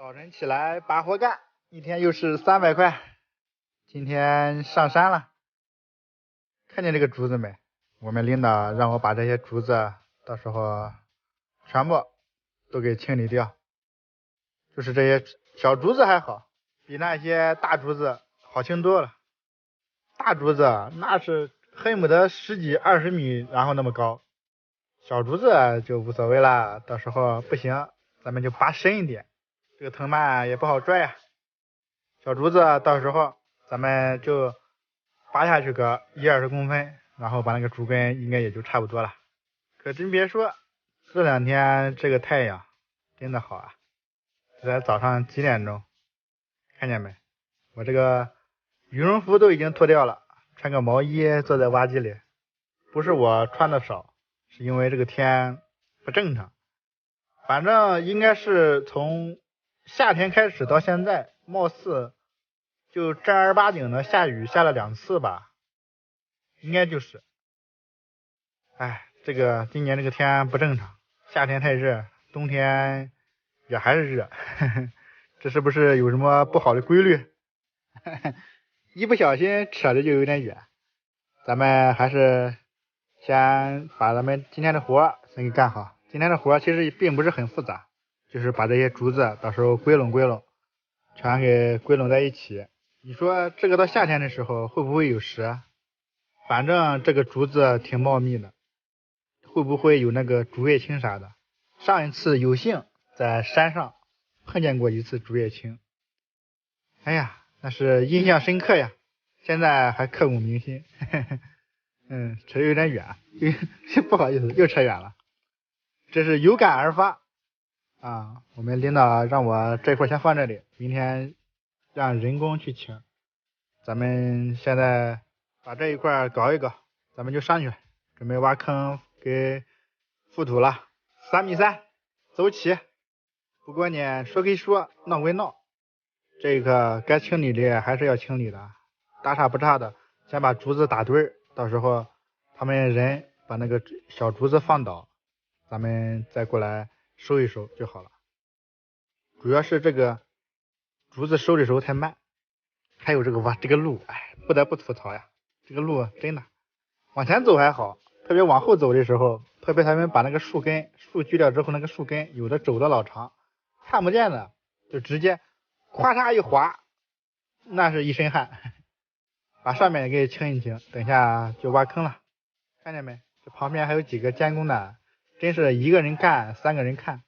早晨起来把活干，一天又是300块。今天上山了，看见这个竹子没？我们领导让我把这些竹子到时候全部都给清理掉。就是这些小竹子还好，比那些大竹子好清多了。大竹子那是恨不得10几20米，然后那么高。小竹子就无所谓了，到时候不行，咱们就拔深一点，这个藤蔓也不好拽呀。小竹子到时候咱们就拔下去个10-20公分，然后把那个竹根应该也就差不多了。可真别说，这2天这个太阳真的好啊！就在早上几点钟，看见没？我这个羽绒服都已经脱掉了，穿个毛衣坐在洼地里。不是我穿的少，是因为这个天不正常。反正应该是从夏天开始到现在，貌似就正儿八经的下雨下了2次吧，应该就是。这个今年这个天不正常，夏天太热，冬天也还是热，这是不是有什么不好的规律？一不小心扯的就有点远，咱们还是先把咱们今天的活先给干好。今天的活其实并不是很复杂，就是把这些竹子到时候归拢归拢，全给归拢在一起。你说这个到夏天的时候会不会有蛇？反正这个竹子挺茂密的，会不会有那个竹叶青啥的？上一次有幸在山上碰见过一次竹叶青，哎呀，那是印象深刻呀，现在还刻骨铭心。扯得有点远，不好意思，又扯远了。这是有感而发啊！我们领导让我这块先放这里，明天让人工去清。咱们现在把这一块搞一搞，咱们就上去准备挖坑给覆土了。3米3，走起！不过呢，说归说，闹归闹，这个该清理的还是要清理的，大差不差的，先把竹子打堆儿，到时候他们人把那个小竹子放倒，咱们再过来收一收就好了。主要是这个竹子收的时候太慢，还有这个路，不得不吐槽呀，这个路真的往前走还好，特别往后走的时候，特别他们把那个树锯掉之后，那个树根有的走的老长，看不见的就直接咵嚓一滑，那是一身汗。把上面也给清一清，等下就挖坑了。看见没？这旁边还有几个监工的，真是1个人干3个人看。